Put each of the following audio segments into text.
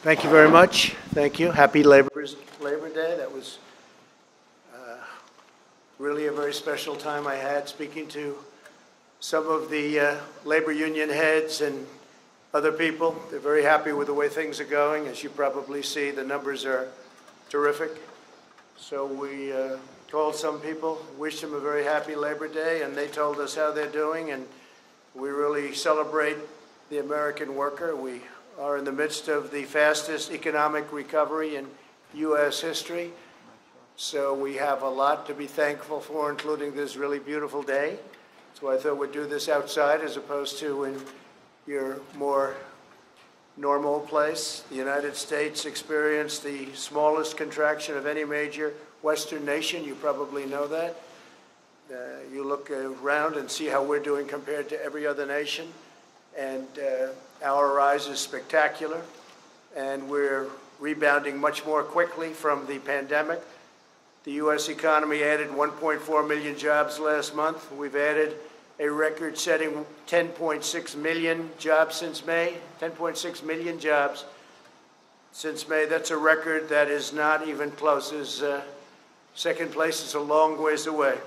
Thank you very much. Thank you. Happy Labor Day. That was really a very special time I had speaking to some of the labor union heads and other people. They're very happy with the way things are going. As you probably see, the numbers are terrific. So we called some people, wished them a very happy Labor Day, and they told us how they're doing, and we really celebrate the American worker. We are in the midst of the fastest economic recovery in U.S. history. So we have a lot to be thankful for, including this really beautiful day. So I thought we'd do this outside as opposed to in your more normal place. The United States experienced the smallest contraction of any major Western nation. You probably know that. You look around and see how we're doing compared to every other nation. And our rise is spectacular, and we're rebounding much more quickly from the pandemic. The U.S. economy added 1.4 million jobs last month. We've added a record-setting 10.6 million jobs since May. 10.6 million jobs since May. That's a record that is not even close. Second place is a long ways away.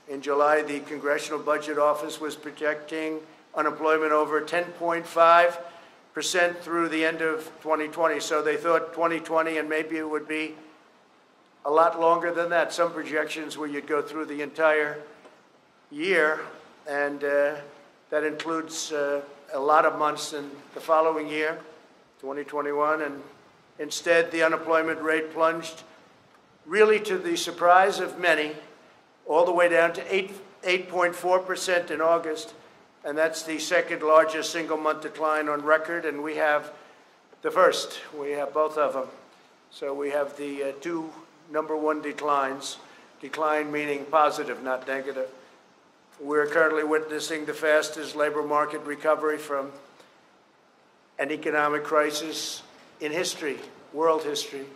In July, the Congressional Budget Office was projecting unemployment over 10.5% through the end of 2020. So they thought 2020, and maybe it would be a lot longer than that. Some projections where you'd go through the entire year, and that includes a lot of months in the following year, 2021. And instead, the unemployment rate plunged, really to the surprise of many, all the way down to 8.4% in August. And that's the second largest single-month decline on record, and we have the first. We have both of them. So we have the two #1 declines, decline meaning positive, not negative. We're currently witnessing the fastest labor market recovery from an economic crisis in history, world history.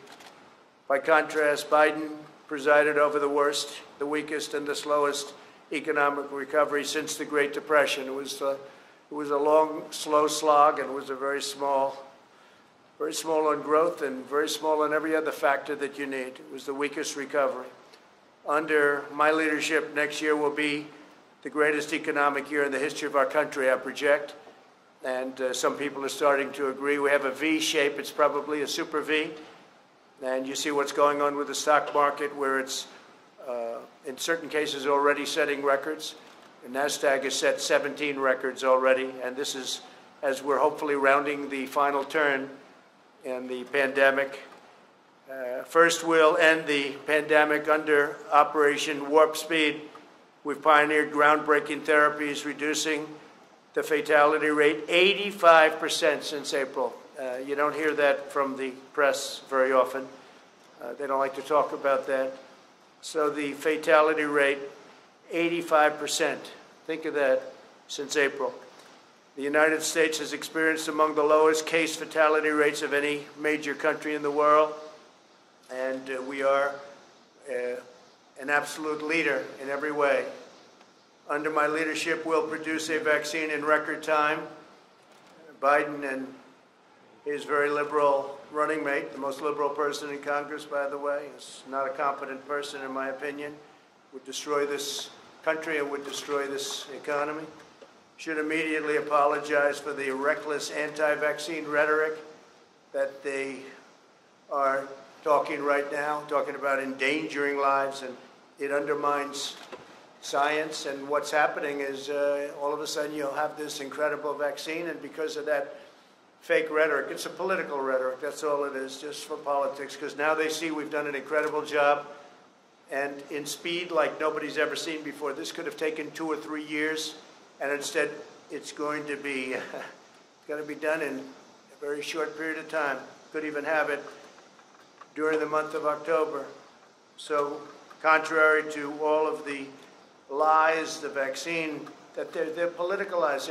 By contrast, Biden presided over the worst, the weakest, and the slowest economic recovery since the Great Depression. It was a long, slow slog, and it was a very small on growth and very small on every other factor that you need. It was the weakest recovery. Under my leadership, next year will be the greatest economic year in the history of our country, I project. And some people are starting to agree. We have a V shape. It's probably a super V. And you see what's going on with the stock market, where it's in certain cases already setting records. And NASDAQ has set 17 records already, and this is as we're hopefully rounding the final turn in the pandemic. First, we'll end the pandemic under Operation Warp Speed. We've pioneered groundbreaking therapies, reducing the fatality rate 85% since April. You don't hear that from the press very often. They don't like to talk about that. So the fatality rate, 85%. Think of that, since April. The United States has experienced among the lowest case fatality rates of any major country in the world. And we are an absolute leader in every way. Under my leadership, we'll produce a vaccine in record time. Biden and his very liberal running mate, the most liberal person in Congress, by the way, is not a competent person, in my opinion, would destroy this country and would destroy this economy, should immediately apologize for the reckless anti-vaccine rhetoric that they are talking right now, talking about endangering lives, and it undermines science. And what's happening is all of a sudden you'll have this incredible vaccine, and because of that fake rhetoric, it's a political rhetoric, that's all it is, just for politics, because now they see we've done an incredible job, and in speed like nobody's ever seen before. This could have taken 2 or 3 years, and instead it's going to be done in a very short period of time. Could even have it during the month of October. So contrary to all of the lies, the vaccine, that they're politicalized,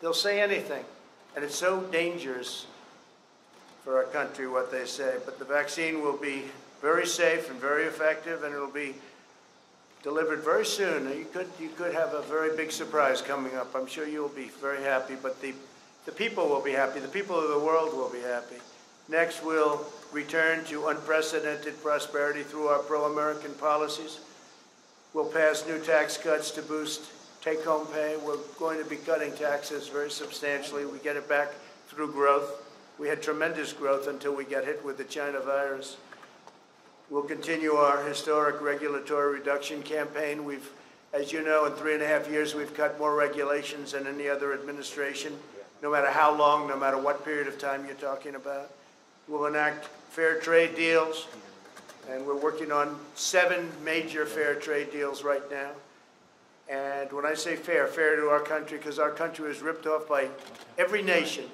they'll say anything. And it's so dangerous for our country, what they say. But the vaccine will be very safe and very effective, and it'll be delivered very soon. You could have a very big surprise coming up. I'm sure you'll be very happy, but the people will be happy. The people of the world will be happy. Next, we'll return to unprecedented prosperity through our pro-American policies. We'll pass new tax cuts to boost take-home pay. We're going to be cutting taxes very substantially. We get it back through growth. We had tremendous growth until we got hit with the China virus. We'll continue our historic regulatory reduction campaign. As you know, in 3.5 years, we've cut more regulations than any other administration, no matter how long, no matter what period of time you're talking about. We'll enact fair trade deals, and we're working on 7 major fair trade deals right now. And when I say fair, fair to our country, because our country was ripped off by every nation.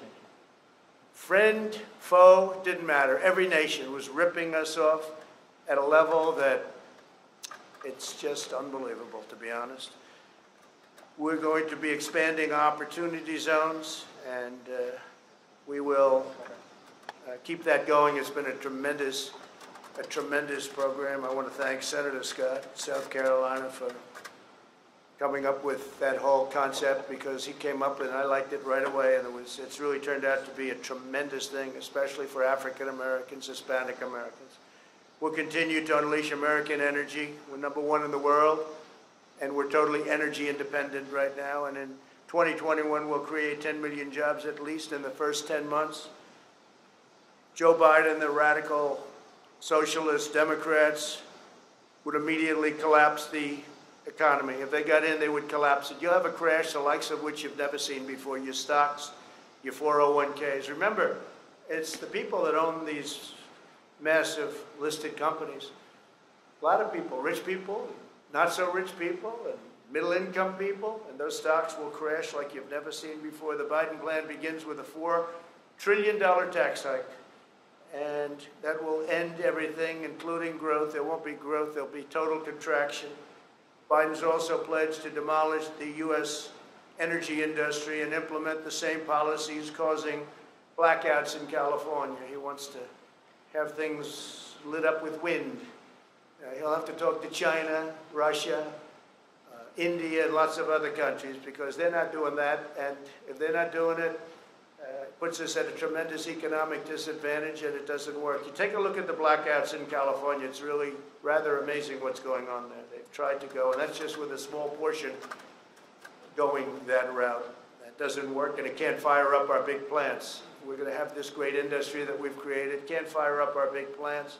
Friend, foe, didn't matter. Every nation was ripping us off at a level that it's just unbelievable, to be honest. We're going to be expanding opportunity zones, and we will keep that going. It's been a tremendous program. I want to thank Senator Scott, South Carolina, for coming up with that whole concept, because he came up and I liked it right away, and it's really turned out to be a tremendous thing, especially for African Americans, Hispanic Americans. We'll continue to unleash American energy. We're #1 in the world, and we're totally energy independent right now. And in 2021, we'll create 10 million jobs at least in the first 10 months. Joe Biden, the radical socialist Democrats, would immediately collapse the economy. If they got in, they would collapse it. You'll have a crash the likes of which you've never seen before. Your stocks, your 401ks. Remember, it's the people that own these massive listed companies. A lot of people, rich people, not so rich people, and middle-income people, and those stocks will crash like you've never seen before. The Biden plan begins with a $4 trillion tax hike, and that will end everything, including growth. There won't be growth. There'll be total contraction. Biden's also pledged to demolish the U.S. energy industry and implement the same policies causing blackouts in California. He wants to have things lit up with wind. He'll have to talk to China, Russia, India, and lots of other countries, because they're not doing that. And if they're not doing it, it puts us at a tremendous economic disadvantage, and it doesn't work. You take a look at the blackouts in California. It's really rather amazing what's going on there. They've tried to go, and that's just with a small portion going that route. That doesn't work, and it can't fire up our big plants. We're going to have this great industry that we've created. Can't fire up our big plants.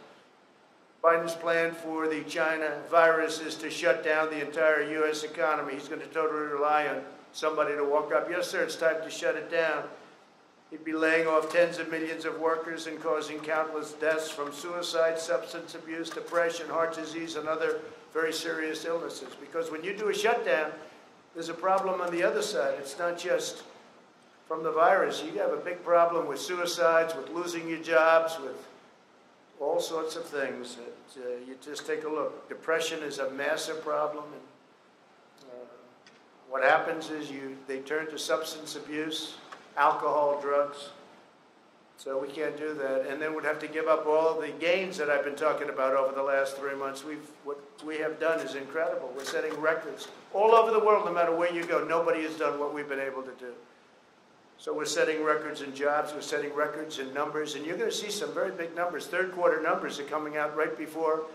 Biden's plan for the China virus is to shut down the entire U.S. economy. He's going to totally rely on somebody to walk up. Yes, sir, it's time to shut it down. He'd be laying off tens of millions of workers and causing countless deaths from suicide, substance abuse, depression, heart disease, and other very serious illnesses. Because when you do a shutdown, there's a problem on the other side. It's not just from the virus. You have a big problem with suicides, with losing your jobs, with all sorts of things. You just take a look. Depression is a massive problem. And, what happens is they turn to substance abuse, alcohol, drugs. So we can't do that. And then we'd have to give up all the gains that I've been talking about over the last 3 months. What we have done is incredible. We're setting records all over the world. No matter where you go, nobody has done what we've been able to do. So we're setting records in jobs, we're setting records in numbers, and you're going to see some very big numbers. Third quarter numbers are coming out right before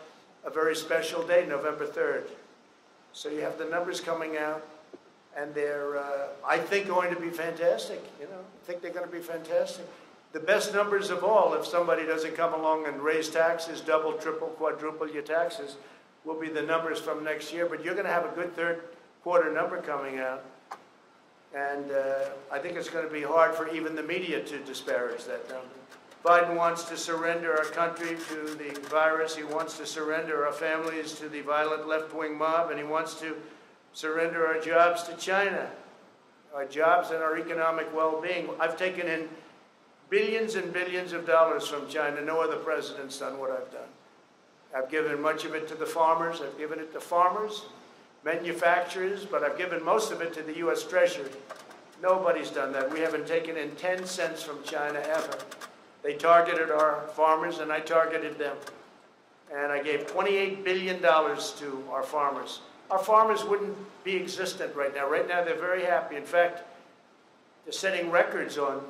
a very special day, November 3rd. So you have the numbers coming out, and they're, I think, going to be fantastic. I think they're going to be fantastic. The best numbers of all, if somebody doesn't come along and raise taxes, double, triple, quadruple your taxes, will be the numbers from next year. But you're going to have a good third quarter number coming out. And I think it's going to be hard for even the media to disparage that number. Biden wants to surrender our country to the virus. He wants to surrender our families to the violent left-wing mob. And he wants to surrender our jobs to China, our jobs and our economic well-being. I've taken in billions and billions of dollars from China. No other president's done what I've done. I've given much of it to the farmers. I've given it to farmers, manufacturers, but I've given most of it to the U.S. Treasury. Nobody's done that. We haven't taken in 10 cents from China ever. They targeted our farmers, and I targeted them. And I gave $28 billion to our farmers. Our farmers wouldn't be existent right now. Right now, they're very happy. In fact, they're setting records on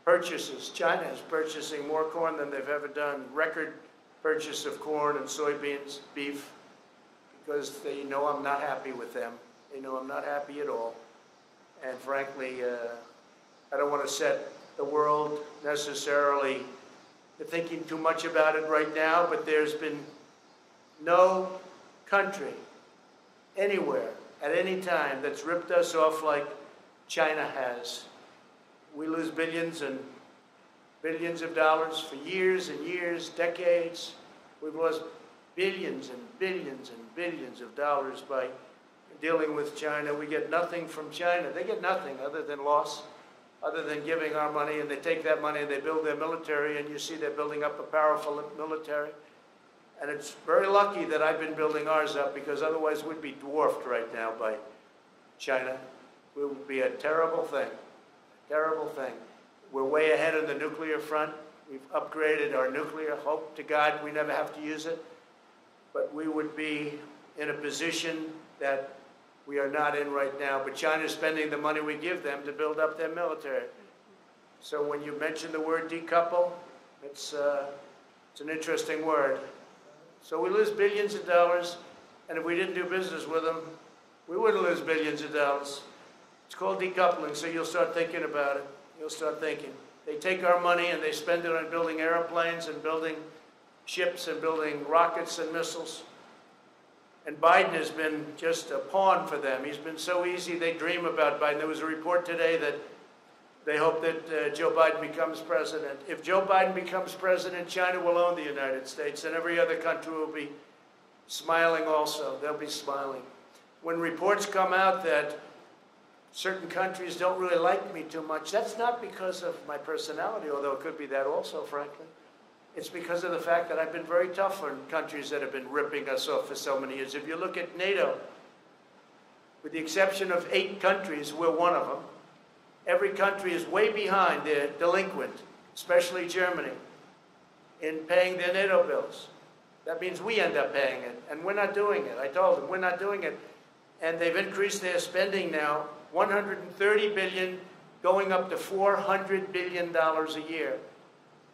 purchases. China is purchasing more corn than they've ever done. Record purchase of corn and soybeans, beef, because they know I'm not happy with them. They know I'm not happy at all. And frankly, I don't want to set the world necessarily to thinking too much about it right now, but there's been no country anywhere at any time that's ripped us off like China has. We lose billions and billions of dollars for years and years, decades. We've lost billions and billions and billions of dollars by dealing with China. We get nothing from China. They get nothing other than loss, other than giving our money, and they take that money and they build their military, and you see they're building up a powerful military. And it's very lucky that I've been building ours up, because otherwise we'd be dwarfed right now by China. It would be a terrible thing, terrible thing. We're way ahead on the nuclear front. We've upgraded our nuclear. Hope to God we never have to use it. But we would be in a position that we are not in right now. But China's spending the money we give them to build up their military. So when you mention the word decouple, it's an interesting word. So we lose billions of dollars, and if we didn't do business with them, we wouldn't lose billions of dollars. It's called decoupling, so you'll start thinking about it. You'll start thinking. They take our money and they spend it on building airplanes and building ships and building rockets and missiles. And Biden has been just a pawn for them. He's been so easy, they dream about Biden. There was a report today that they hope that Joe Biden becomes president. If Joe Biden becomes president, China will own the United States, and every other country will be smiling also. They'll be smiling. When reports come out that certain countries don't really like me too much, that's not because of my personality, although it could be that also, frankly. It's because of the fact that I've been very tough on countries that have been ripping us off for so many years. If you look at NATO, with the exception of 8 countries, we're one of them. Every country is way behind. They're delinquent, especially Germany, in paying their NATO bills. That means we end up paying it, and we're not doing it. I told them, we're not doing it. And they've increased their spending now, $130 billion, going up to $400 billion a year.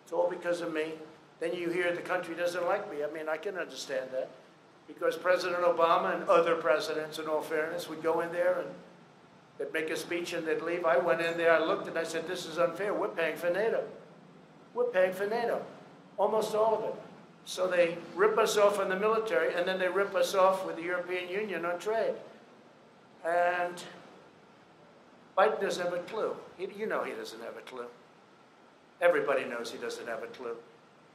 It's all because of me. Then you hear the country doesn't like me. I mean, I can understand that, because President Obama and other presidents, in all fairness, would go in there and they'd make a speech and they'd leave. I went in there, I looked, and I said, this is unfair. We're paying for NATO. We're paying for NATO, almost all of it. So they rip us off on the military, and then they rip us off with the European Union on trade. And Biden doesn't have a clue. You know he doesn't have a clue. Everybody knows he doesn't have a clue.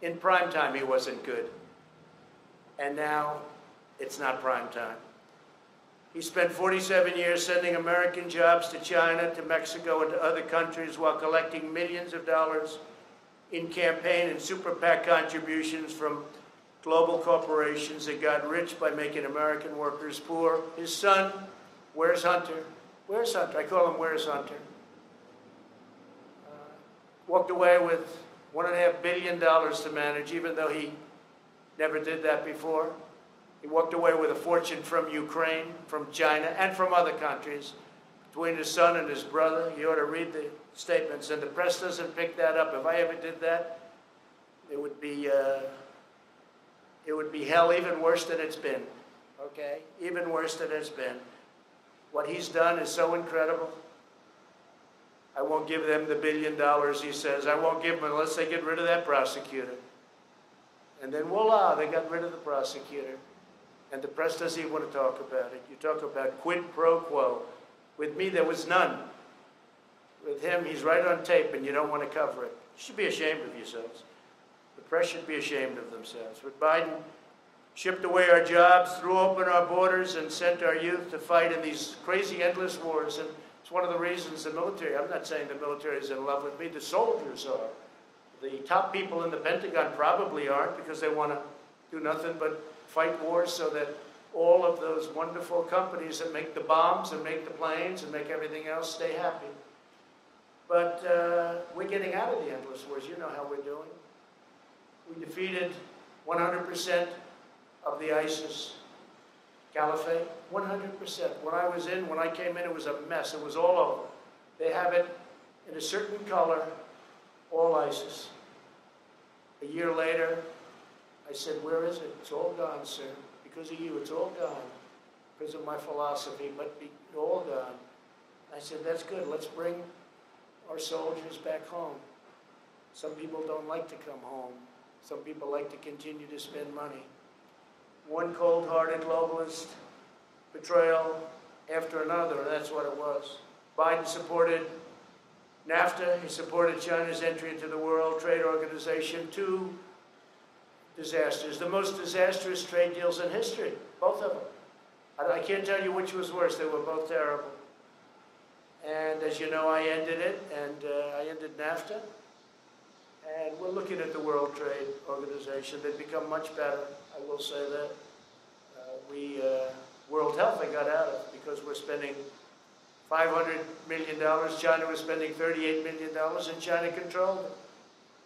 In prime time, he wasn't good. And now, it's not prime time. He spent 47 years sending American jobs to China, to Mexico, and to other countries while collecting millions of dollars in campaign and super PAC contributions from global corporations that got rich by making American workers poor. His son, where's Hunter? Where's Hunter? I call him Where's Hunter. Walked away with $1.5 billion to manage, even though he never did that before. He walked away with a fortune from Ukraine, from China, and from other countries. Between his son and his brother, you ought to read the statements, and the press doesn't pick that up. If I ever did that, it would be hell, even worse than it's been, okay? Even worse than it's been. What he's done is so incredible. I won't give them the $1 billion, he says. I won't give them unless they get rid of that prosecutor. And then voila, they got rid of the prosecutor. And the press doesn't even want to talk about it. You talk about quid pro quo. With me, there was none. With him, he's right on tape, and you don't want to cover it. You should be ashamed of yourselves. The press should be ashamed of themselves. But Biden shipped away our jobs, threw open our borders, and sent our youth to fight in these crazy, endless wars. And it's one of the reasons the military, I'm not saying the military is in love with me, the soldiers are. The top people in the Pentagon probably aren't, because they want to do nothing but fight wars so that all of those wonderful companies that make the bombs and make the planes and make everything else stay happy. But we're getting out of the endless wars. You know how we're doing. We defeated 100% of the ISIS caliphate, 100%. When I came in, it was a mess. It was all over. They have it in a certain color all ISIS. A year later, I said, where is it? It's all gone, sir. Because of you, it's all gone. Because of my philosophy, but all gone. I said, that's good. Let's bring our soldiers back home. Some people don't like to come home. Some people like to continue to spend money. One cold-hearted globalist betrayal after another, and that's what it was. Biden supported NAFTA. He supported China's entry into the World Trade Organization. Two disasters, the most disastrous trade deals in history, both of them. I can't tell you which was worse. They were both terrible. And as you know, I ended it, and I ended NAFTA. And we're looking at the World Trade Organization. They've become much better, I will say that. World Health I got out of because we're spending $500 million. China was spending $38 million, and China controlled it.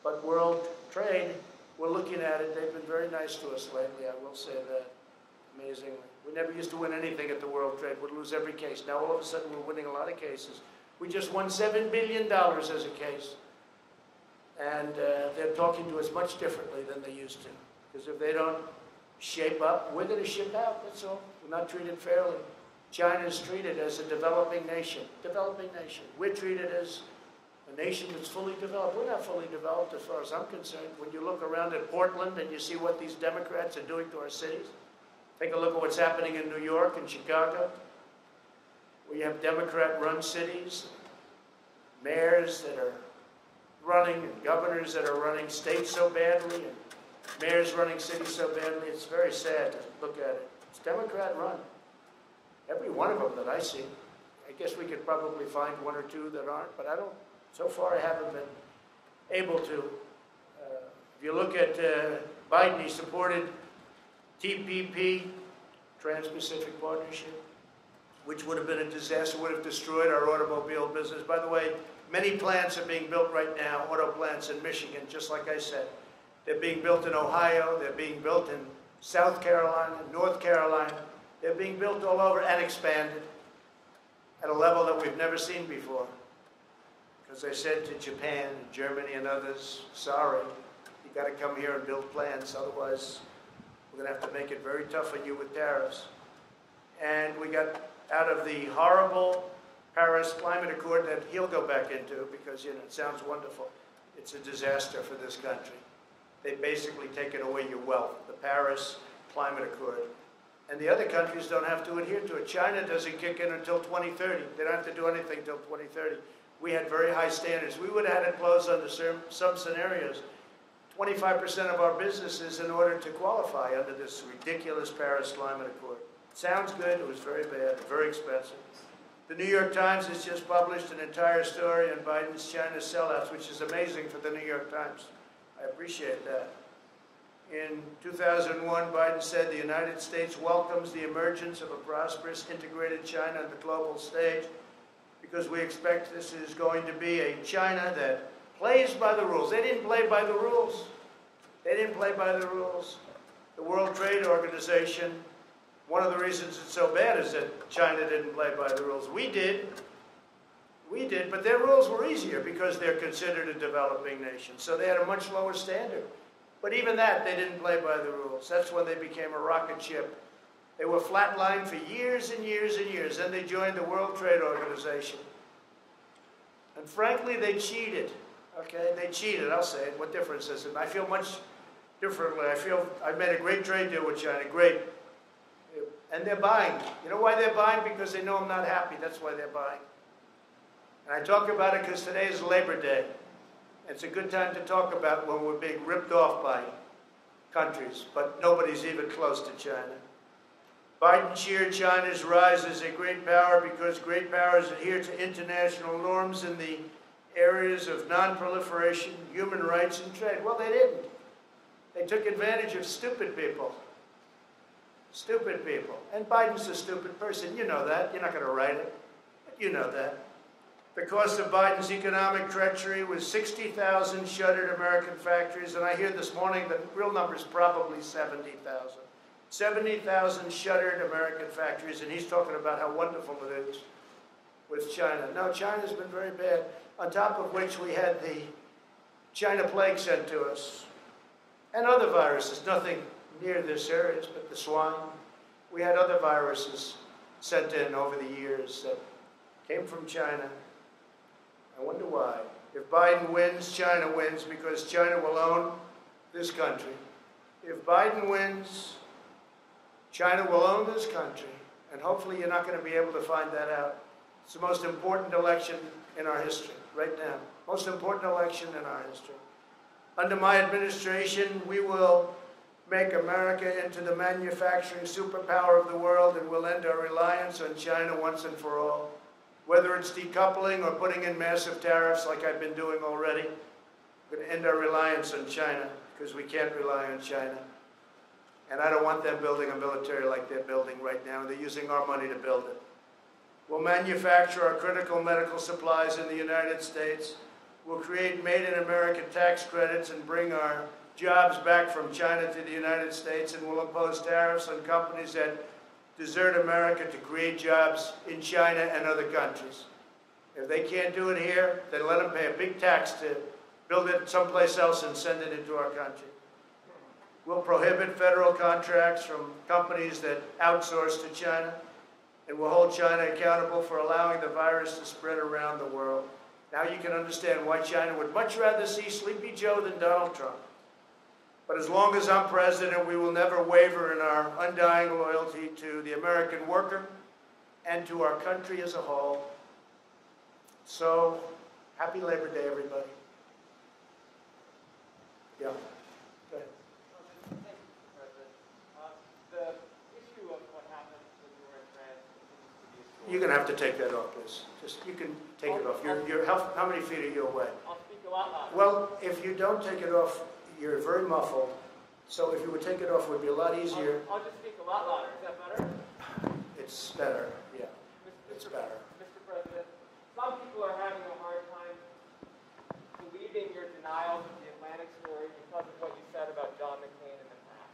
But World Trade, we're looking at it. They've been very nice to us lately, I will say that, amazingly. We never used to win anything at the World Trade. We'd lose every case. Now all of a sudden we're winning a lot of cases. We just won $7 billion as a case. And they're talking to us much differently than they used to. Because if they don't shape up, we're going to ship out, that's all. We're not treated fairly. China is treated as a developing nation. Developing nation. We're treated as a nation that's fully developed. We're not fully developed as far as I'm concerned. When you look around at Portland and you see what these Democrats are doing to our cities, take a look at what's happening in New York and Chicago. We have Democrat-run cities, mayors that are running, and governors that are running states so badly, and mayors running cities so badly. It's very sad to look at it. It's Democrat-run. Every one of them that I see. I guess we could probably find one or two that aren't, but I don't. So far, I haven't been able to. If you look at Biden, he supported TPP, Trans-Pacific Partnership, which would have been a disaster, would have destroyed our automobile business. By the way, many plants are being built right now, auto plants in Michigan, just like I said. They're being built in Ohio, they're being built in South Carolina, North Carolina. They're being built all over and expanded at a level that we've never seen before. Because I said to Japan, Germany, and others, sorry, you got to come here and build plants, otherwise we're going to have to make it very tough on you with tariffs. And we got out of the horrible Paris Climate Accord that he'll go back into because, you know, it sounds wonderful. It's a disaster for this country. They basically taken away your wealth, the Paris Climate Accord. And the other countries don't have to adhere to it. China doesn't kick in until 2030. They don't have to do anything until 2030. We had very high standards. We would have had it closed under some scenarios. 25% of our businesses in order to qualify under this ridiculous Paris Climate Accord. Sounds good. It was very bad, very expensive. The New York Times has just published an entire story on Biden's China sellouts, which is amazing for the New York Times. I appreciate that. In 2001, Biden said the United States welcomes the emergence of a prosperous, integrated China on the global stage because we expect this is going to be a China that plays by the rules. They didn't play by the rules. They didn't play by the rules. The World Trade Organization, one of the reasons it's so bad is that China didn't play by the rules. We did. We did, but their rules were easier because they're considered a developing nation. So they had a much lower standard. But even that, they didn't play by the rules. That's when they became a rocket ship. They were flatlined for years and years and years. Then they joined the World Trade Organization. And frankly, they cheated. Okay, they cheated, I'll say it. What difference is it? I feel much differently. I feel I've made a great trade deal with China, great. And they're buying. You know why they're buying? Because they know I'm not happy. That's why they're buying. And I talk about it because today is Labor Day. It's a good time to talk about when we're being ripped off by countries, but nobody's even close to China. Biden cheered China's rise as a great power because great powers adhere to international norms in the areas of non-proliferation, human rights, and trade. Well, they didn't. They took advantage of stupid people. Stupid people. And Biden's a stupid person. You know that. You're not going to write it. But you know that. The cost of Biden's economic treachery was 60,000 shuttered American factories, and I hear this morning the real number is probably 70,000. 70,000 shuttered American factories, and he's talking about how wonderful it is with China. No, China's been very bad, on top of which we had the China plague sent to us, and other viruses, nothing near this serious, but the swine. We had other viruses sent in over the years that came from China. I wonder why. If Biden wins, China wins, because China will own this country. If Biden wins, China will own this country, and hopefully you're not going to be able to find that out. It's the most important election in our history, right now. Most important election in our history. Under my administration, we will make America into the manufacturing superpower of the world, and we'll end our reliance on China once and for all. Whether it's decoupling or putting in massive tariffs like I've been doing already, we're going to end our reliance on China, because we can't rely on China. And I don't want them building a military like they're building right now. They're using our money to build it. We'll manufacture our critical medical supplies in the United States. We'll create made-in-America tax credits and bring our jobs back from China to the United States, and we'll impose tariffs on companies that desert America to create jobs in China and other countries. If they can't do it here, then let them pay a big tax to build it someplace else and send it into our country. We'll prohibit federal contracts from companies that outsource to China, and we'll hold China accountable for allowing the virus to spread around the world. Now you can understand why China would much rather see Sleepy Joe than Donald Trump. But as long as I'm president, we will never waver in our undying loyalty to the American worker and to our country as a whole. So, happy Labor Day, everybody. Yeah. Go ahead. Thank you, President. The issue of what happened when you were in France continues to be a story. You're going to have to take that off, please. You can take it off. How many feet are you away? I'll speak a lot louder. Well, if you don't take it off, you're very muffled. So if you would take it off, it would be a lot easier. I'll just speak a lot louder. Is that better? It's better, yeah. It's better. Mr. President, some people are having a hard time believing your denials of the Atlantic story because of what you said about John McCain in the past.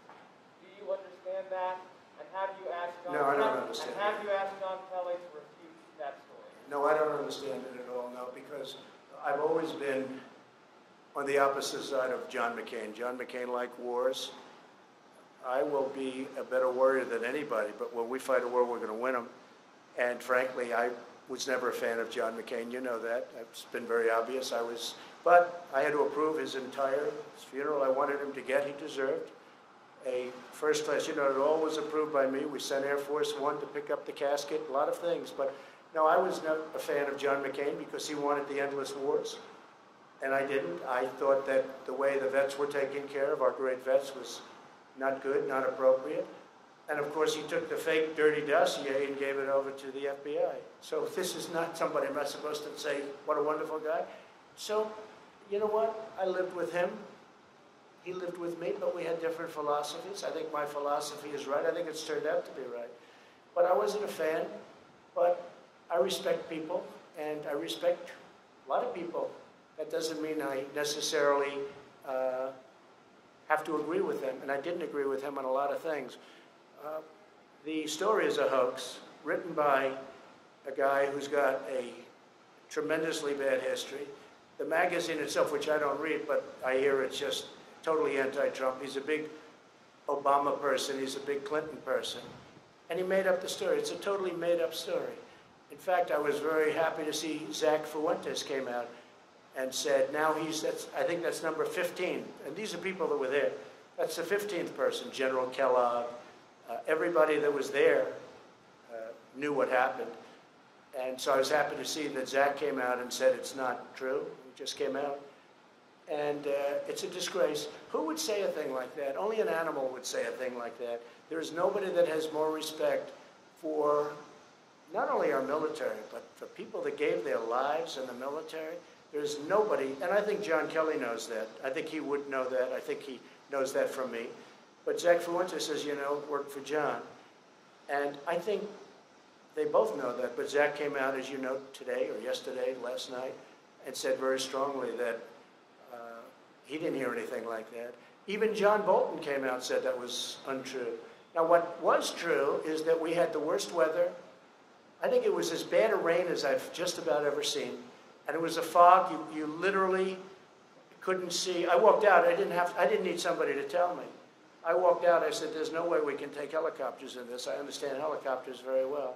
Do you understand that? And have you asked John? No, I don't understand. And have you asked John Kelly to refute that story? No, I don't understand it at all, no, because I've always been on the opposite side of John McCain. John McCain liked wars. I will be a better warrior than anybody, but when we fight a war, we're going to win them. And frankly, I was never a fan of John McCain. You know that. It's been very obvious. But I had to approve his entire funeral. I wanted him to get, he deserved a first class. You know, it all was approved by me. We sent Air Force One to pick up the casket, a lot of things. But no, I was not a fan of John McCain because he wanted the endless wars. And I didn't. I thought that the way the vets were taken care of, our great vets, was not good, not appropriate. And of course, he took the fake dirty dossier and gave it over to the FBI. So this is not somebody I'm not supposed to say, what a wonderful guy. So, you know what? I lived with him. He lived with me, but we had different philosophies. I think my philosophy is right. I think it's turned out to be right. But I wasn't a fan. But I respect people, and I respect a lot of people. That doesn't mean I necessarily have to agree with him, and I didn't agree with him on a lot of things. The story is a hoax, written by a guy who's got a tremendously bad history. The magazine itself, which I don't read, but I hear it's just totally anti-Trump. He's a big Obama person. He's a big Clinton person. And he made up the story. It's a totally made-up story. In fact, I was very happy to see Zach Fuentes came out and said, now I think that's number 15. And these are people that were there. That's the 15th person, General Kellogg. Everybody that was there knew what happened. And so I was happy to see that Zach came out and said it's not true. It just came out. And it's a disgrace. Who would say a thing like that? Only an animal would say a thing like that. There is nobody that has more respect for not only our military, but for people that gave their lives in the military. There's nobody, and I think John Kelly knows that. I think he would know that. I think he knows that from me. But Zach Fuentes says, you know, worked for John. And I think they both know that. But Zach came out, as you know, today or yesterday, last night, and said very strongly that he didn't hear anything like that. Even John Bolton came out and said that was untrue. Now, what was true is that we had the worst weather. I think it was as bad a rain as I've just about ever seen. And it was a fog. You literally couldn't see. I walked out. I didn't need somebody to tell me. I walked out. I said, there's no way we can take helicopters in this. I understand helicopters very well.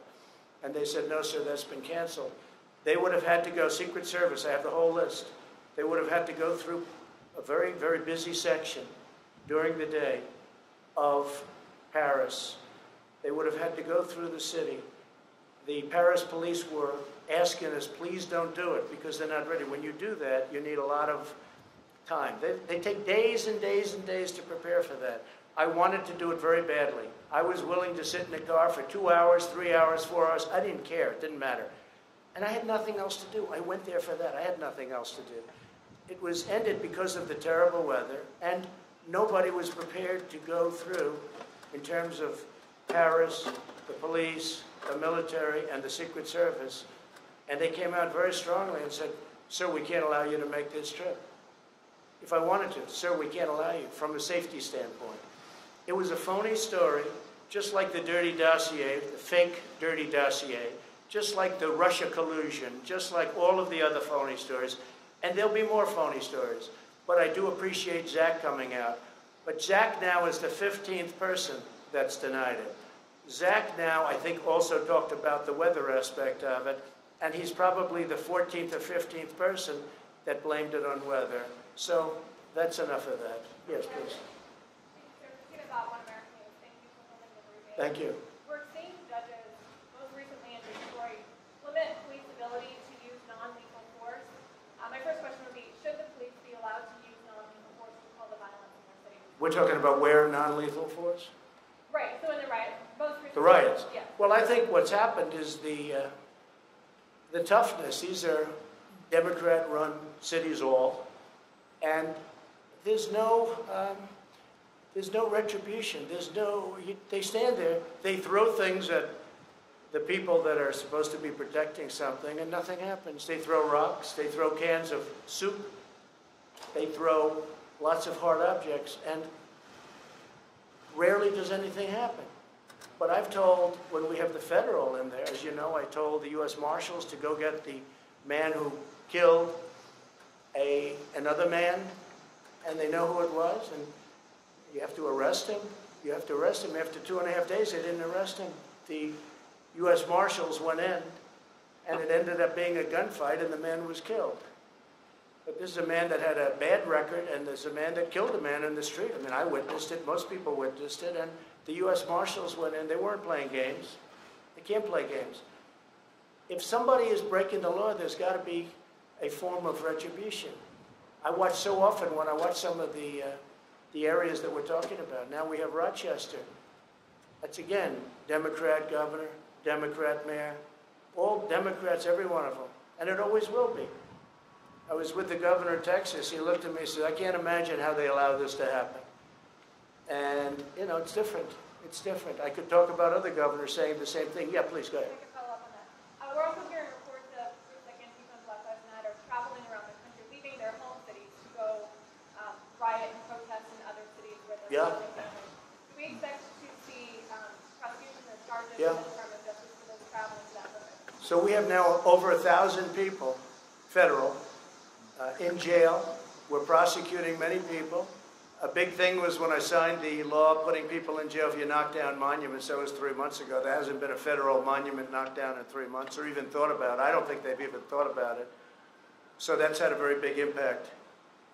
And they said, no, sir, that's been canceled. They would have had to go, Secret Service, I have the whole list. They would have had to go through a very, very busy section during the day of Paris. They would have had to go through the city. The Paris police were asking us, please don't do it, because they're not ready. When you do that, you need a lot of time. They take days and days and days to prepare for that. I wanted to do it very badly. I was willing to sit in the car for 2 hours, 3 hours, 4 hours. I didn't care. It didn't matter. And I had nothing else to do. I went there for that. I had nothing else to do. It was ended because of the terrible weather, and nobody was prepared to go through, in terms of Paris, the police, the military, and the Secret Service. And they came out very strongly and said, sir, we can't allow you to make this trip. If I wanted to, sir, we can't allow you from a safety standpoint. It was a phony story, just like the dirty dossier, the fake dirty dossier, just like the Russia collusion, just like all of the other phony stories. And there'll be more phony stories. But I do appreciate Zach coming out. But Zach now is the 15th person that's denied it. Zach now, I think, also talked about the weather aspect of it, and he's probably the 14th or 15th person that blamed it on weather. So that's enough of that. Yes, please. Thank you. We're seeing judges, most recently in Detroit, limit police ability to use non-lethal force. My first question would be, should the police be allowed to use non-lethal force to quell the violence in their city? We're talking about where non-lethal force? Right, so in the riots, most recently. The riots? Yeah. Well, I think what's happened is the toughness. These are Democrat-run cities all, and there's no retribution. They stand there, they throw things at the people that are supposed to be protecting something, and nothing happens. They throw rocks, they throw cans of soup, they throw lots of hard objects, and rarely does anything happen. But I've told, when we have the federal in there, as you know, I told the U.S. Marshals to go get the man who killed another man, and they know who it was, and you have to arrest him. You have to arrest him. After 2.5 days, they didn't arrest him. The U.S. Marshals went in, and it ended up being a gunfight, and the man was killed. But this is a man that had a bad record, and there's a man that killed a man in the street. I mean, I witnessed it. Most people witnessed it, and the U.S. Marshals went in. They weren't playing games. They can't play games. If somebody is breaking the law, there's got to be a form of retribution. I watch so often when I watch some of the areas that we're talking about. Now we have Rochester. That's, again, Democrat governor, Democrat mayor, all Democrats, every one of them. And it always will be. I was with the governor of Texas. He looked at me and said, I can't imagine how they allow this to happen. And, you know, it's different. It's different. I could talk about other governors saying the same thing. Yeah, please, go ahead. I could follow up on that. We're also hearing reports of groups like Antifa and Black Lives Matter traveling around the country, leaving their home cities to go riot and protest in other cities where they're holding families. Do we expect to see prosecution or charges in the Department of Justice for those traveling to that limit? So we have now over 1,000 people, federal, in jail. We're prosecuting many people. A big thing was when I signed the law putting people in jail if you knock down monuments. That was 3 months ago. There hasn't been a federal monument knocked down in 3 months or even thought about it. I don't think they've even thought about it. So that's had a very big impact,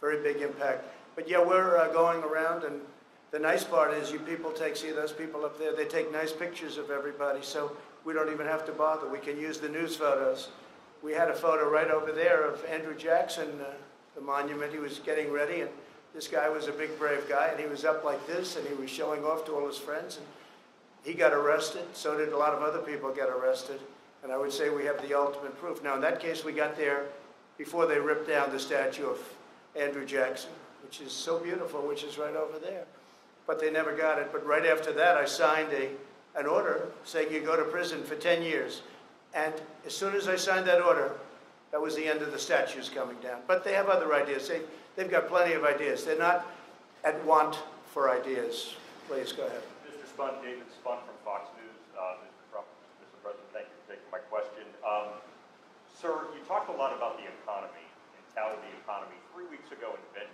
very big impact. But yeah, we're going around, and the nice part is you people see those people up there, they take nice pictures of everybody, so we don't even have to bother. We can use the news photos. We had a photo right over there of Andrew Jackson, the monument. He was getting ready, and this guy was a big, brave guy, and he was up like this, and he was showing off to all his friends, and he got arrested. So did a lot of other people get arrested, and I would say we have the ultimate proof. Now, in that case, we got there before they ripped down the statue of Andrew Jackson, which is so beautiful, which is right over there. But they never got it. But right after that, I signed an order saying you go to prison for 10 years. And as soon as I signed that order, that was the end of the statues coming down. But they have other ideas. They've got plenty of ideas. They're not at want for ideas. Please, go ahead. Mr. Spun, David Spun from Fox News. Mr. President, thank you for taking my question. Sir, you talked a lot about the economy and touted the economy. 3 weeks ago in Benton,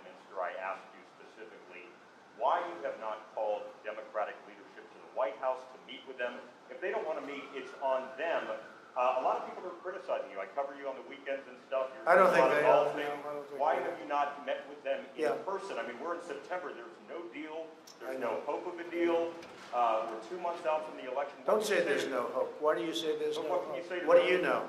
I don't a think lot of they golf are. thing. No, I don't think Why they have you not met with them in Yeah. person? I mean, we're in September. There's no deal. There's I know. no hope of a deal. We're 2 months out from the election. Don't say there's no hope. Why do you say there's no What can you hope? say to What do them? you know?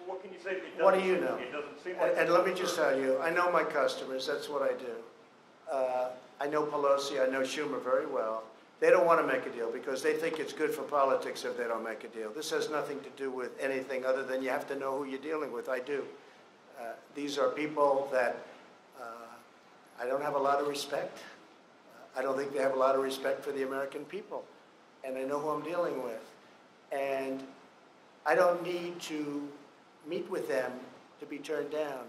What can you say? What do you know? It doesn't seem like. And let me just tell you, I know my customers. That's what I do. I know Pelosi. I know Schumer very well. They don't want to make a deal because they think it's good for politics if they don't make a deal. This has nothing to do with anything other than you have to know who you're dealing with. I do. These are people that I don't have a lot of respect. I don't think they have a lot of respect for the American people. And I know who I'm dealing with. And I don't need to meet with them to be turned down.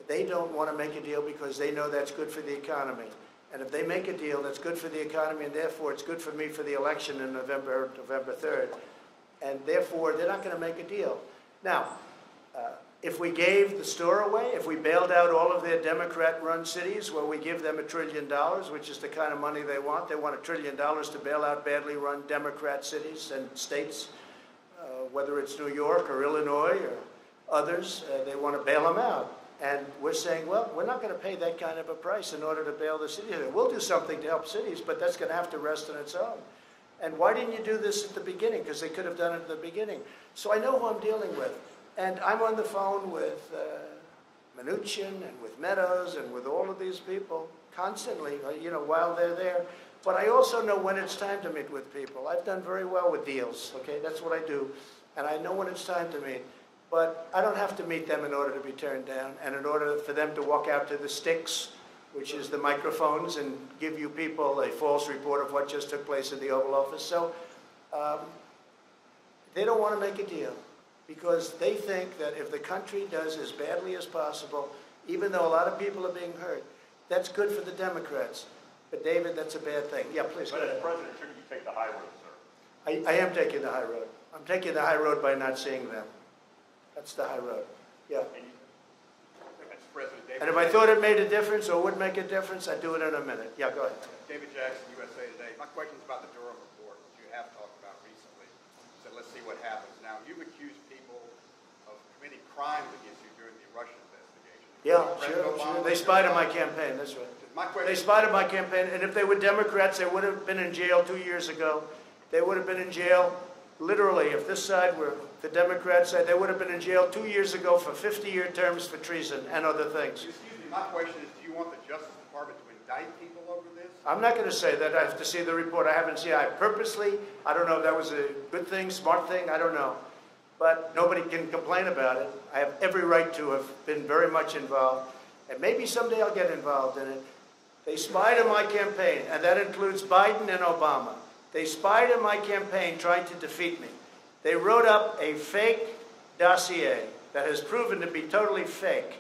They don't want to make a deal because they know that's good for the economy. And if they make a deal that's good for the economy, and therefore it's good for me for the election in November 3rd, and therefore they're not going to make a deal. Now, if we gave the store away, if we bailed out all of their Democrat-run cities, where we give them $1 trillion, which is the kind of money they want $1 trillion to bail out badly run Democrat cities and states, whether it's New York or Illinois or others, they want to bail them out. And we're saying, well, we're not going to pay that kind of a price in order to bail the city. We'll do something to help cities, but that's going to have to rest on its own. And why didn't you do this at the beginning? Because they could have done it at the beginning. So I know who I'm dealing with. And I'm on the phone with Mnuchin and with Meadows and with all of these people constantly, while they're there. But I also know when it's time to meet with people. I've done very well with deals, okay? That's what I do. And I know when it's time to meet. But I don't have to meet them in order to be turned down and in order for them to walk out to the sticks, which is the microphones, and give you people a false report of what just took place in the Oval Office. So they don't want to make a deal because they think that if the country does as badly as possible, even though a lot of people are being hurt, that's good for the Democrats. But, David, that's a bad thing. Yeah, please. But as president, shouldn't you take the high road, sir? I am taking the high road. I'm taking the high road by not seeing them. That's the high road. Yeah. President David. And if I thought it made a difference or would make a difference, I'd do it in a minute. Yeah, go ahead. David Jackson, USA Today. My question is about the Durham report, which you have talked about recently. So let's see what happens. Now, you've accused people of committing crimes against you during the Russia investigation. Yeah, sure. They spied on my campaign. That's right. My question. They spied on my campaign, and if they were Democrats, they would have been in jail 2 years ago. They would have been in jail, literally, if this side were the Democrat side, they would have been in jail 2 years ago for 50-year terms for treason and other things. Excuse me, my question is, do you want the Justice Department to indict people over this? I'm not going to say that. I have to see the report. I haven't seen it. I don't know if that was a good thing, smart thing, I don't know. But nobody can complain about it. I have every right to have been very much involved. And maybe someday I'll get involved in it. They spied on my campaign, and that includes Biden and Obama. They spied on my campaign trying to defeat me. They wrote up a fake dossier that has proven to be totally fake,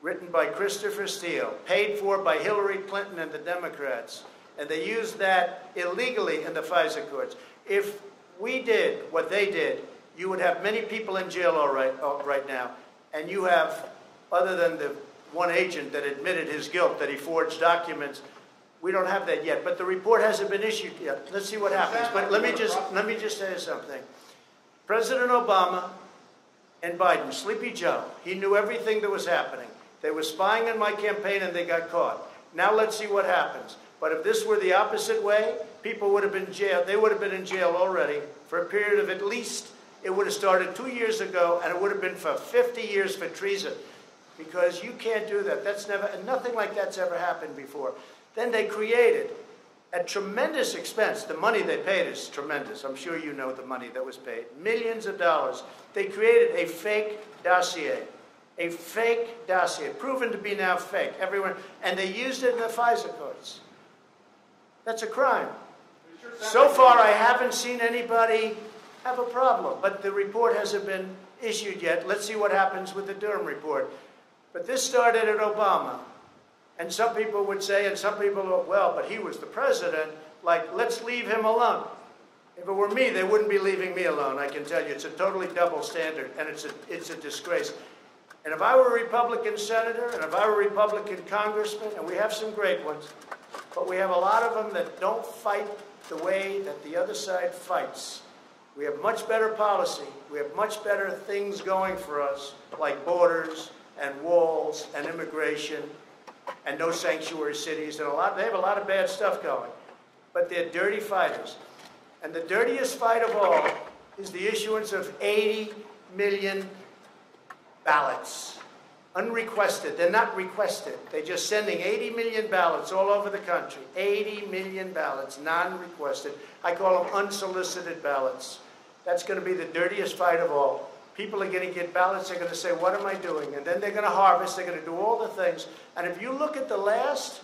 written by Christopher Steele, paid for by Hillary Clinton and the Democrats. And they used that illegally in the FISA courts. If we did what they did, you would have many people in jail right now. And you have, other than the one agent that admitted his guilt, that he forged documents, we don't have that yet. But the report hasn't been issued yet. Let's see what happens. But let me just say something. President Obama and Biden, Sleepy Joe, he knew everything that was happening. They were spying on my campaign and they got caught. Now let's see what happens. But if this were the opposite way, people would have been in jail. They would have been in jail already for a period of at least, it would have started 2 years ago, and it would have been for 50 years for treason. Because you can't do that. That's never, nothing like that's ever happened before. Then they created, at tremendous expense, the money they paid is tremendous. I'm sure you know the money that was paid. Millions of dollars. They created a fake dossier. A fake dossier, proven to be now fake. Everyone, and they used it in the FISA courts. That's a crime. So far, I haven't seen anybody have a problem, but the report hasn't been issued yet. Let's see what happens with the Durham report. But this started at Obama. And some people would say, and some people go, well, but he was the president, like, let's leave him alone. If it were me, they wouldn't be leaving me alone, I can tell you. It's a totally double standard, and it's a disgrace. And if I were a Republican senator, and if I were a Republican congressman, and we have some great ones, but we have a lot of them that don't fight the way that the other side fights. We have much better policy. We have much better things going for us, like borders and walls and immigration and no sanctuary cities and they have a lot of bad stuff going. But they're dirty fighters. And the dirtiest fight of all is the issuance of 80 million ballots. Unrequested. They're not requested. They're just sending 80 million ballots all over the country. 80 million ballots, non-requested. I call them unsolicited ballots. That's going to be the dirtiest fight of all. People are going to get ballots. They're going to say, what am I doing? And then they're going to harvest. They're going to do all the things. And if you look at the last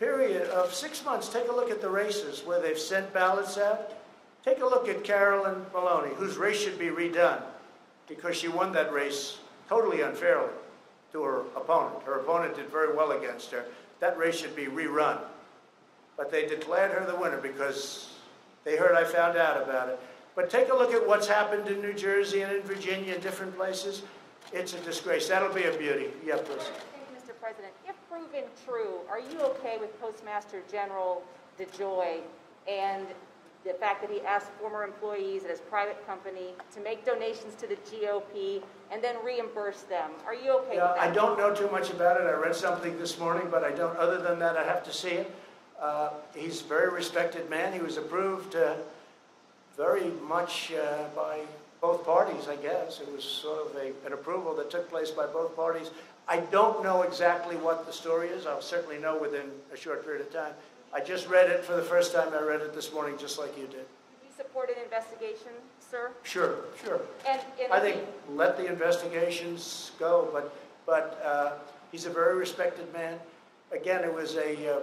period of 6 months, take a look at the races where they've sent ballots out. Take a look at Carolyn Maloney, whose race should be redone because she won that race totally unfairly to her opponent. Her opponent did very well against her. That race should be rerun. But they declared her the winner because they heard I found out about it. But take a look at what's happened in New Jersey and in Virginia and different places. It's a disgrace. That'll be a beauty. Yeah, please. Thank you, Mr. President. If proven true, are you okay with Postmaster General DeJoy and the fact that he asked former employees at his private company to make donations to the GOP and then reimburse them? Are you okay with that? I don't know too much about it. I read something this morning, but I don't. Other than that, I have to see it. He's a very respected man. He was approved very much by both parties, I guess. It was sort of an approval that took place by both parties. I don't know exactly what the story is. I'll certainly know within a short period of time. I just read it for the first time. I read it this morning just like you did. Do you support an investigation, sir? Sure. And I think let the investigations go, but he's a very respected man. Again, it was a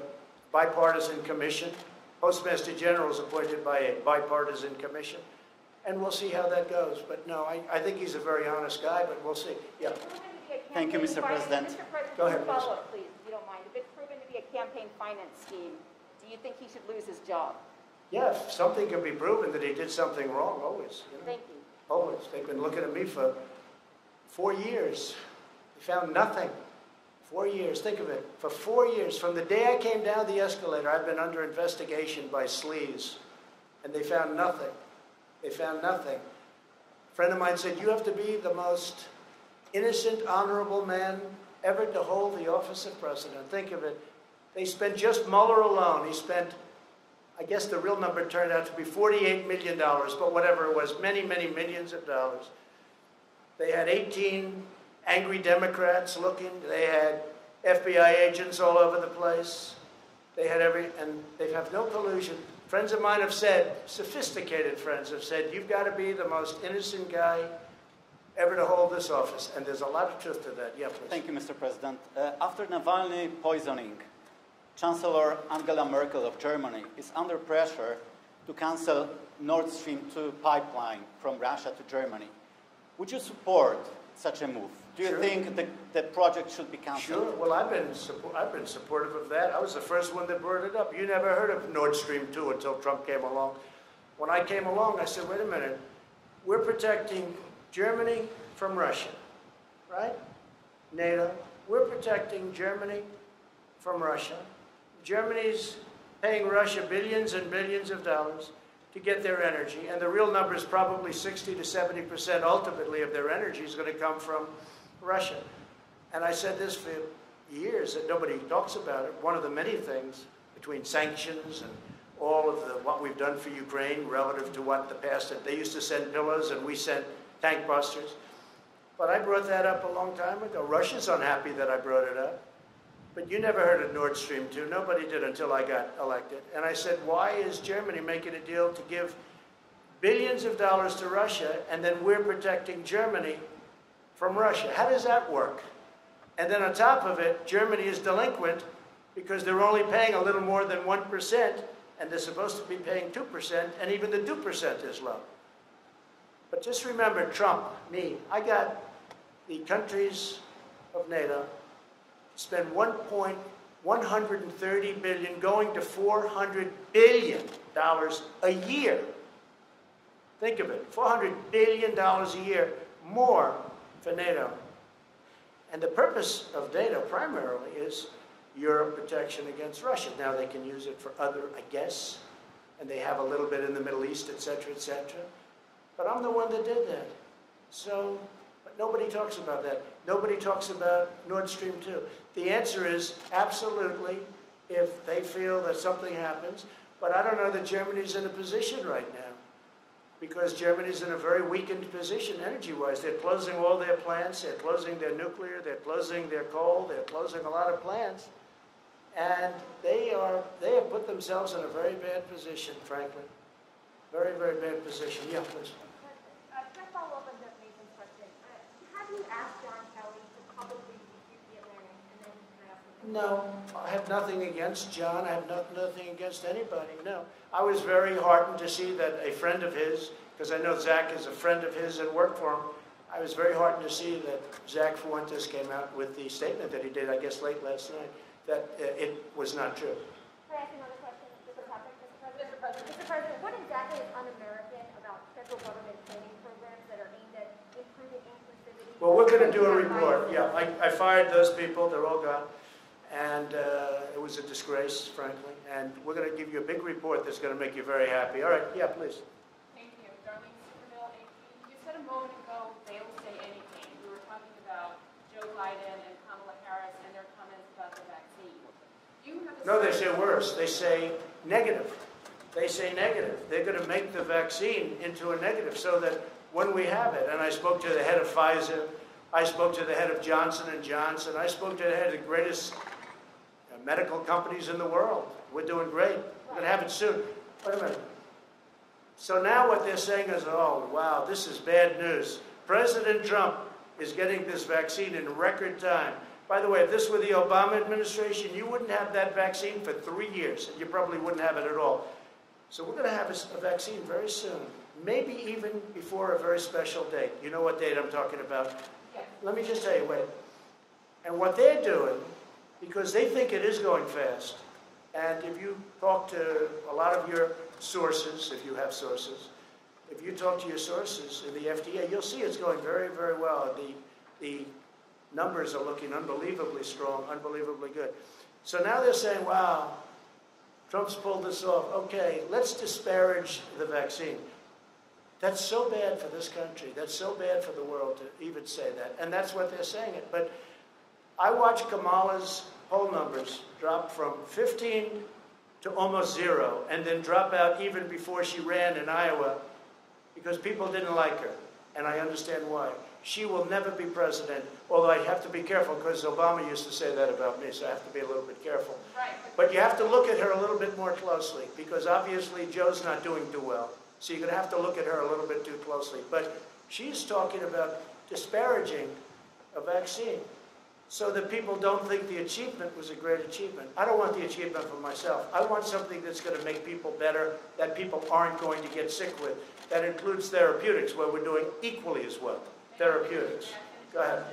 bipartisan commission. Postmaster General is appointed by a bipartisan commission, and we'll see how that goes. But no, I think he's a very honest guy, but we'll see. Yeah. Thank you, Mr. President. Mr. President, Go ahead, follow up, please, if you don't mind. If it's proven to be a campaign finance scheme, do you think he should lose his job? Yeah, if something can be proven that he did something wrong, always. You know? Thank you. Always. They've been looking at me for 4 years. They found nothing. 4 years. Think of it. For 4 years, from the day I came down the escalator, I've been under investigation by sleaze, and they found nothing. They found nothing. A friend of mine said, you have to be the most innocent, honorable man ever to hold the office of president. Think of it. They spent just Mueller alone. He spent, I guess the real number turned out to be $48 million, but whatever it was, many, many millions of dollars. They had 18 angry Democrats looking. They had FBI agents all over the place. They had and they have no collusion. Friends of mine have said, sophisticated friends have said, you've got to be the most innocent guy ever to hold this office. And there's a lot of truth to that. Yeah, please. Thank you, Mr. President. After Navalny poisoning, Chancellor Angela Merkel of Germany is under pressure to cancel Nord Stream 2 pipeline from Russia to Germany. Would you support such a move? Do you think the project should be canceled? Sure. Well, I've been supportive of that. I was the first one that brought it up. You never heard of Nord Stream 2 until Trump came along. When I came along, I said, wait a minute. We're protecting Germany from Russia, right? NATO. We're protecting Germany from Russia. Germany's paying Russia billions and billions of dollars to get their energy, and the real number is probably 60 to 70% ultimately of their energy is going to come from Russia. And I said this for years that nobody talks about it. One of the many things between sanctions and all of what we've done for Ukraine relative to what the past, they used to send pillars and we sent tank busters. But I brought that up a long time ago. Russia's unhappy that I brought it up. But you never heard of Nord Stream 2. Nobody did until I got elected. And I said, why is Germany making a deal to give billions of dollars to Russia, and then we're protecting Germany from Russia? How does that work? And then on top of it, Germany is delinquent because they're only paying a little more than 1%, and they're supposed to be paying 2%, and even the 2% is low. But just remember, Trump, me, I got the countries of NATO spend $130 billion going to $400 billion a year. Think of it, $400 billion a year more for NATO. And the purpose of NATO primarily is Europe protection against Russia. Now they can use it for other, I guess, and they have a little bit in the Middle East, et cetera, et cetera. But I'm the one that did that. So Nobody talks about that. Nobody talks about Nord Stream 2. The answer is absolutely if they feel that something happens. But I don't know that Germany's in a position right now, because Germany's in a very weakened position energy-wise. They're closing all their plants. They're closing their nuclear. They're closing their coal. They're closing a lot of plants. And they have put themselves in a very bad position, frankly. Very, very bad position. Yeah, please. Can I follow up on Jeff Mason's question? Have you asked John Kelly to publicly refute the Atlantic, and then can I ask him? No, I have nothing against John. I have nothing against anybody, no. I was very heartened to see that a friend of his, because I know Zach is a friend of his and worked for him, I was very heartened to see that Zach Fuentes came out with the statement that he did, I guess, late last night, that it was not true. Can I ask another question? Different topic, Mr. President. Mr. President, what exactly is un-American about federal government training programs that are aimed at improving inclusivity? Well, we're going to do a report. Yeah, I fired those people. They're all gone. And it was a disgrace, frankly. And we're going to give you a big report that's going to make you very happy. All right. Yeah, please. Thank you. Darlene Superville, AP. You said a moment ago, they'll say anything. We were talking about Joe Biden and Kamala Harris and their comments about the vaccine. No, they say worse. They say negative. They say negative. They're going to make the vaccine into a negative so that when we have it, and I spoke to the head of Pfizer, I spoke to the head of Johnson & Johnson, I spoke to the head of the greatest medical companies in the world. We're doing great. We're going to have it soon. Wait a minute. So now what they're saying is, oh, wow, this is bad news. President Trump is getting this vaccine in record time. By the way, if this were the Obama administration, you wouldn't have that vaccine for 3 years, and you probably wouldn't have it at all. So we're going to have a vaccine very soon, maybe even before a very special date. You know what date I'm talking about? Yes. Let me just tell you, wait. And what they're doing, because they think it is going fast, and if you talk to a lot of your sources, if you have sources, if you talk to your sources in the FDA, you'll see it's going very, very well. The numbers are looking unbelievably strong, unbelievably good. So now they're saying, wow, Trump's pulled this off. Okay, let's disparage the vaccine. That's so bad for this country. That's so bad for the world to even say that. And that's what they're saying it. But I watched Kamala's poll numbers drop from 15 to almost 0, and then drop out even before she ran in Iowa because people didn't like her. And I understand why. She will never be president, although I have to be careful because Obama used to say that about me, so I have to be a little bit careful. Right. But you have to look at her a little bit more closely because obviously Joe's not doing too well. So you're going to have to look at her a little bit too closely. But she's talking about disparaging a vaccine so that people don't think the achievement was a great achievement. I don't want the achievement for myself. I want something that's going to make people better, that people aren't going to get sick with. That includes therapeutics, where we're doing equally as well. Therapeutics. Go ahead.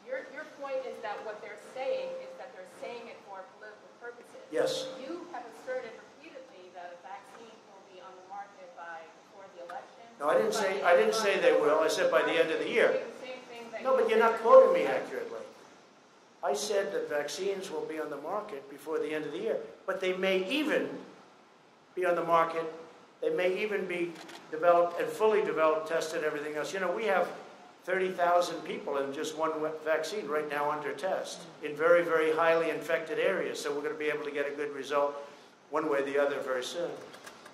Your point is that what they're saying is that they're saying it for political purposes. Yes. You have asserted repeatedly that a vaccine will be on the market before the election. No, I didn't say they will. I said by the end of the year. Same thing that No, but you're not quoting me accurately. I said that vaccines will be on the market before the end of the year, but they may even be on the market. They may even be developed and fully developed, tested, everything else. You know, we have 30,000 people in just one vaccine right now under test in very, very highly infected areas. So we're going to be able to get a good result one way or the other very soon.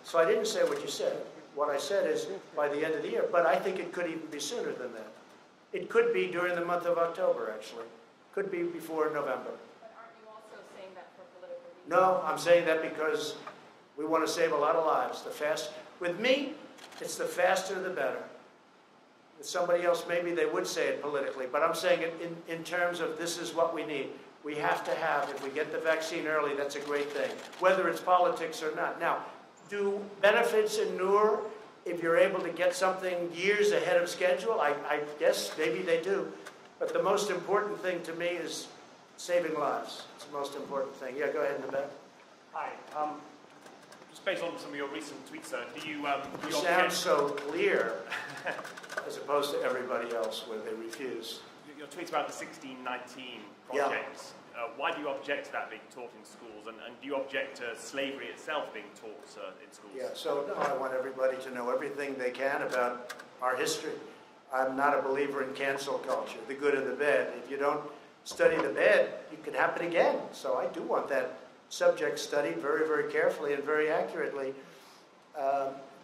So I didn't say what you said. What I said is by the end of the year, but I think it could even be sooner than that. It could be during the month of October, actually. Could be before November. But aren't you also saying that for political reasons? No, I'm saying that because we want to save a lot of lives. With me, it's the faster the better. With somebody else, maybe they would say it politically, but I'm saying it in terms of this is what we need. We have to have, if we get the vaccine early, that's a great thing, whether it's politics or not. Now, do benefits inure if you're able to get something years ahead of schedule? I guess maybe they do. But the most important thing to me is saving lives. It's the most important thing. Yeah, go ahead in the back. Hi. Just based on some of your recent tweets, sir, do you You sound so clear as opposed to everybody else where they refuse. your tweets about the 1619 project, why do you object to that being taught in schools? And do you object to slavery itself being taught in schools? Yeah, so no, I want everybody to know everything they can about our history. I'm not a believer in cancel culture, the good and the bad. If you don't study the bad, it could happen again. So I do want that subject studied very, very carefully and very accurately.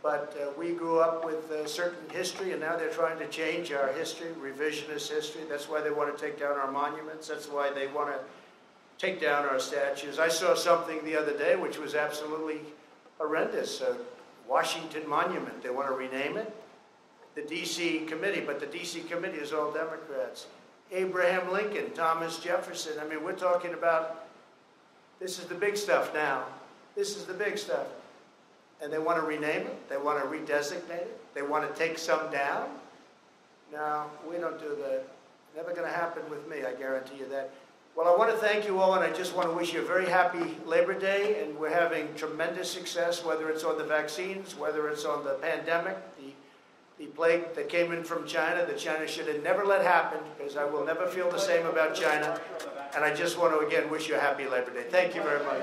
But we grew up with a certain history, and now they're trying to change our history, revisionist history. That's why they want to take down our monuments. That's why they want to take down our statues. I saw something the other day which was absolutely horrendous. Washington Monument, they want to rename it. The D.C. committee, but the D.C. committee is all Democrats. Abraham Lincoln, Thomas Jefferson. I mean, we're talking about, this is the big stuff now. This is the big stuff. And they want to rename it. They want to redesignate it. They want to take some down. No, we don't do that. Never going to happen with me, I guarantee you that. Well, I want to thank you all, and I just want to wish you a very happy Labor Day, and we're having tremendous success, whether it's on the vaccines, whether it's on the pandemic, the plague that came in from China, that China should have never let happen, because I will never feel the same about China. And I just want to, again, wish you a happy Labor Day. Thank you very much.